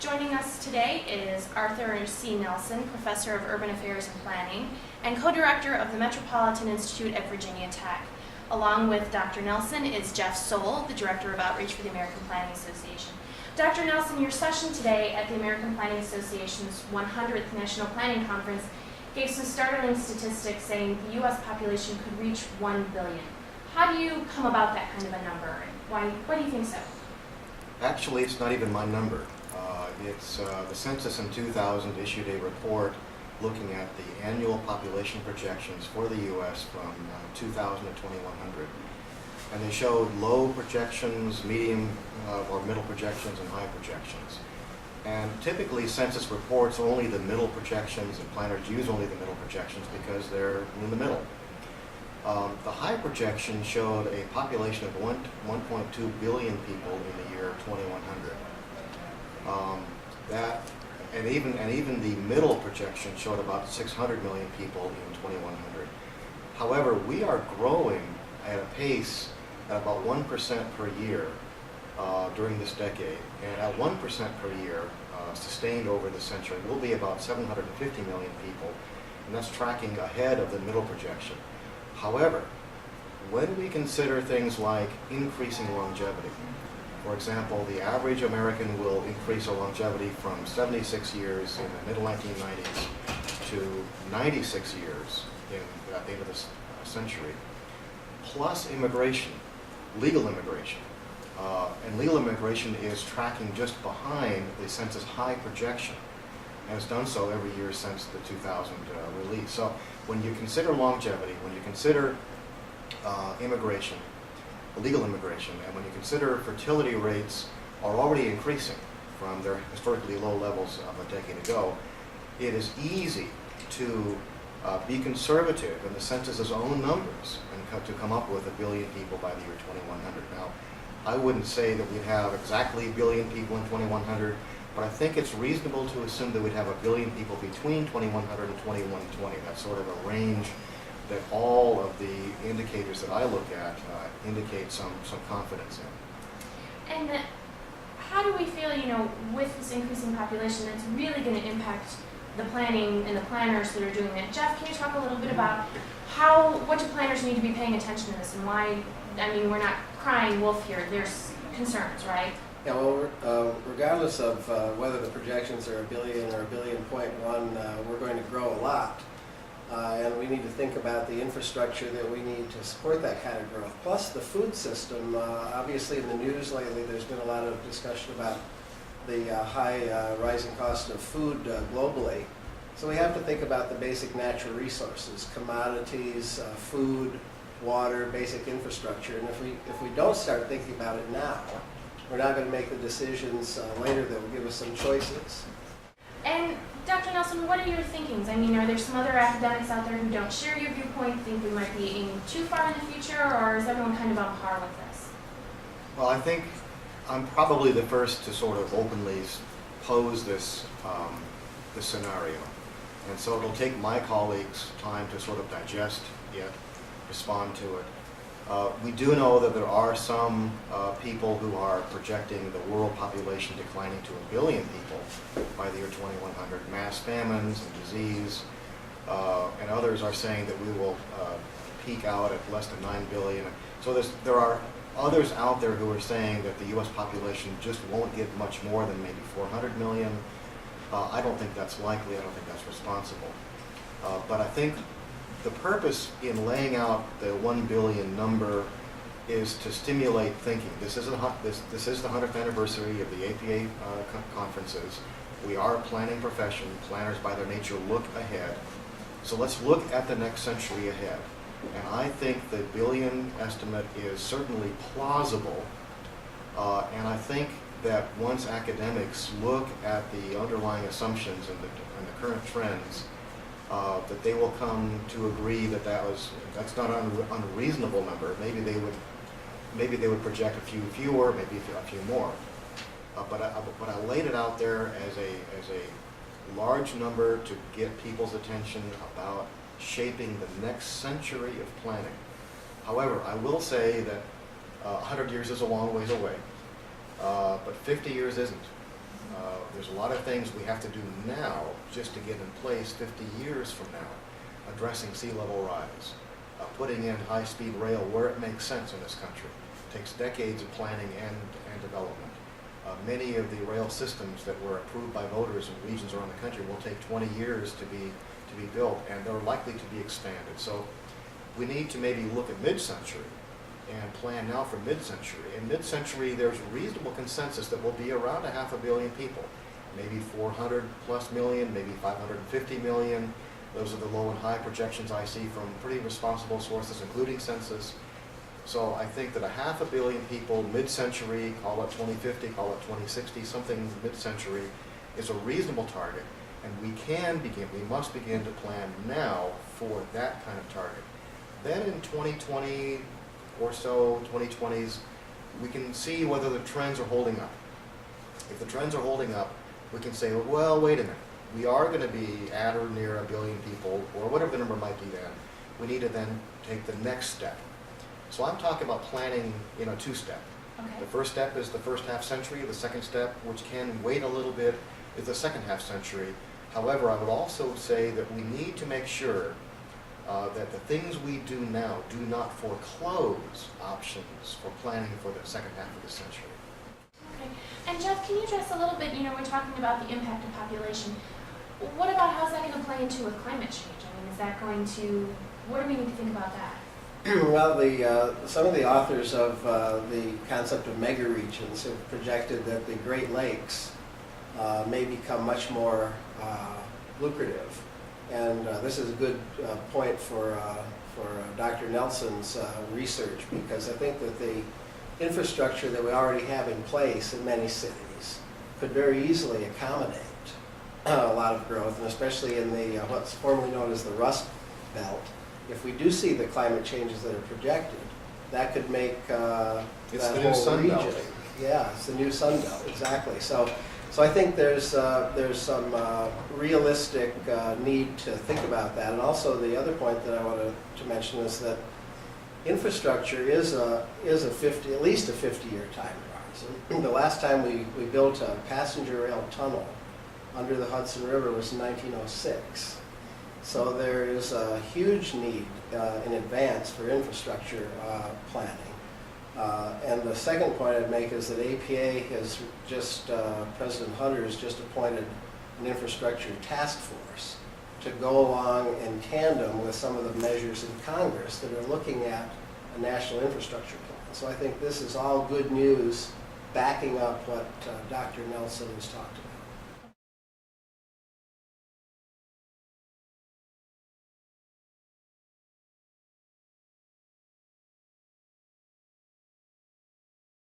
Joining us today is Arthur C. Nelson, Professor of Urban Affairs and Planning, and co-director of the Metropolitan Institute at Virginia Tech. Along with Dr. Nelson is Jeff Soule, the Director of Outreach for the American Planning Association. Dr. Nelson, your session today at the American Planning Association's 100th National Planning Conference gave some startling statistics saying the U.S. population could reach 1 billion. How do you come about that kind of a number? Why do you think so? Actually, it's not even my number. It's the census in 2000 issued a report looking at the annual population projections for the U.S. from 2000 to 2100. And they showed low projections, medium or middle projections, and high projections. And typically, census reports only the middle projections, and planners use only the middle projections because they're in the middle. The high projection showed a population of 1.2 billion people in the year 2100. Even the middle projection showed about 600 million people in 2100. However, we are growing at a pace at about 1% per year during this decade, and at 1% per year, sustained over the century, will be about 750 million people, and that's tracking ahead of the middle projection. However, when we consider things like increasing longevity, for example, the average American will increase their longevity from 76 years in the middle 1990s to 96 years at the end of this century, plus immigration, legal immigration. And legal immigration is tracking just behind the census high projection, and has done so every year since the 2000 release. So when you consider longevity, when you consider immigration, legal immigration, and when you consider fertility rates are already increasing from their historically low levels of a decade ago, it is easy to be conservative in the census's own numbers and to come up with 1 billion people by the year 2100. Now, I wouldn't say that we'd have exactly 1 billion people in 2100, but I think it's reasonable to assume that we'd have 1 billion people between 2100 and 2120. That's sort of a range that all of the indicators that I look at indicate some confidence in. And how do we feel, with this increasing population, that's really going to impact the planning and the planners that are doing it? Jeff, can you talk a little bit about what do planners need to be paying attention to this, and why? I mean, we're not crying wolf here. There's concerns, right? Yeah, well, regardless of whether the projections are 1 billion or 1.1 billion, we're going to grow a lot. And we need to think about the infrastructure that we need to support that kind of growth. Plus the food system, obviously in the news lately there's been a lot of discussion about the high rising cost of food globally. So we have to think about the basic natural resources, commodities, food, water, basic infrastructure. And if we don't start thinking about it now, we're not going to make the decisions later that will give us some choices. And Dr. Nelson, what are your thinkings? I mean, are there some other academics out there who don't share your viewpoint, think we might be aiming too far in the future, or is everyone kind of on par with this? Well, I think I'm probably the first to sort of openly pose this scenario. And so it'll take my colleagues time to sort of digest it, respond to it. We do know that there are some people who are projecting the world population declining to 1 billion people by the year 2100, mass famines and disease, and others are saying that we will peak out at less than 9 billion. So there are others out there who are saying that the U.S. population just won't get much more than maybe 400 million. I don't think that's likely. I don't think that's responsible. But I think the purpose in laying out the 1 billion number is to stimulate thinking. This is the 100th anniversary of the APA conferences. We are a planning profession. Planners by their nature look ahead. So let's look at the next century ahead. And I think the billion estimate is certainly plausible. And I think that once academics look at the underlying assumptions and the current trends, that they will come to agree that that's not an unreasonable number. Maybe they would project a few fewer, maybe a few more. But I laid it out there as a large number to get people's attention about shaping the next century of planning. However, I will say that 100 years is a long ways away, but 50 years isn't. There's a lot of things we have to do now just to get in place 50 years from now, addressing sea level rise, putting in high-speed rail where it makes sense in this country. It takes decades of planning and development. Many of the rail systems that were approved by voters in regions around the country will take 20 years to be built, and they're likely to be expanded. So we need to maybe look at mid-century and plan now for mid-century. In mid-century, there's reasonable consensus that will be around 500 million people, maybe 400 plus million, maybe 550 million. Those are the low and high projections I see from pretty responsible sources, including census. So I think that 500 million people mid-century, call it 2050, call it 2060, something mid-century, is a reasonable target. And we must begin to plan now for that kind of target. Then in 2020 or so, 2020s, we can see whether the trends are holding up. If the trends are holding up, we can say, well, wait a minute. We are going to be at or near 1 billion people, or whatever the number might be then. We need to then take the next step. So I'm talking about planning in a two-step. Okay. The first step is the first half century. The second step, which can wait a little bit, is the second half century. However, I would also say that we need to make sure that the things we do now do not foreclose options for planning for the second half of the century. Okay. And Jeff, can you address a little bit, we're talking about the impact of population. What about how's that going to play into with climate change? I mean, is that going to, what do we need to think about that? Well, some of the authors of the concept of megaregions have projected that the Great Lakes may become much more lucrative. And this is a good point for Dr. Nelson's research, because I think that the infrastructure that we already have in place in many cities could very easily accommodate a lot of growth, and especially in the what's formerly known as the Rust Belt. If we do see the climate changes that are projected, that could make It's that the new whole Sun region. Belt. Yeah, it's the new Sun Belt, exactly. So I think there's some realistic need to think about that. And also the other point that I wanted to mention is that infrastructure is at least a 50-year time horizon. The last time we built a passenger rail tunnel under the Hudson River was in 1906. So there is a huge need in advance for infrastructure planning. And the second point I'd make is that APA has President Hunter has just appointed an infrastructure task force to go along in tandem with some of the measures in Congress that are looking at a national infrastructure plan. So I think this is all good news backing up what Dr. Nelson has talked about.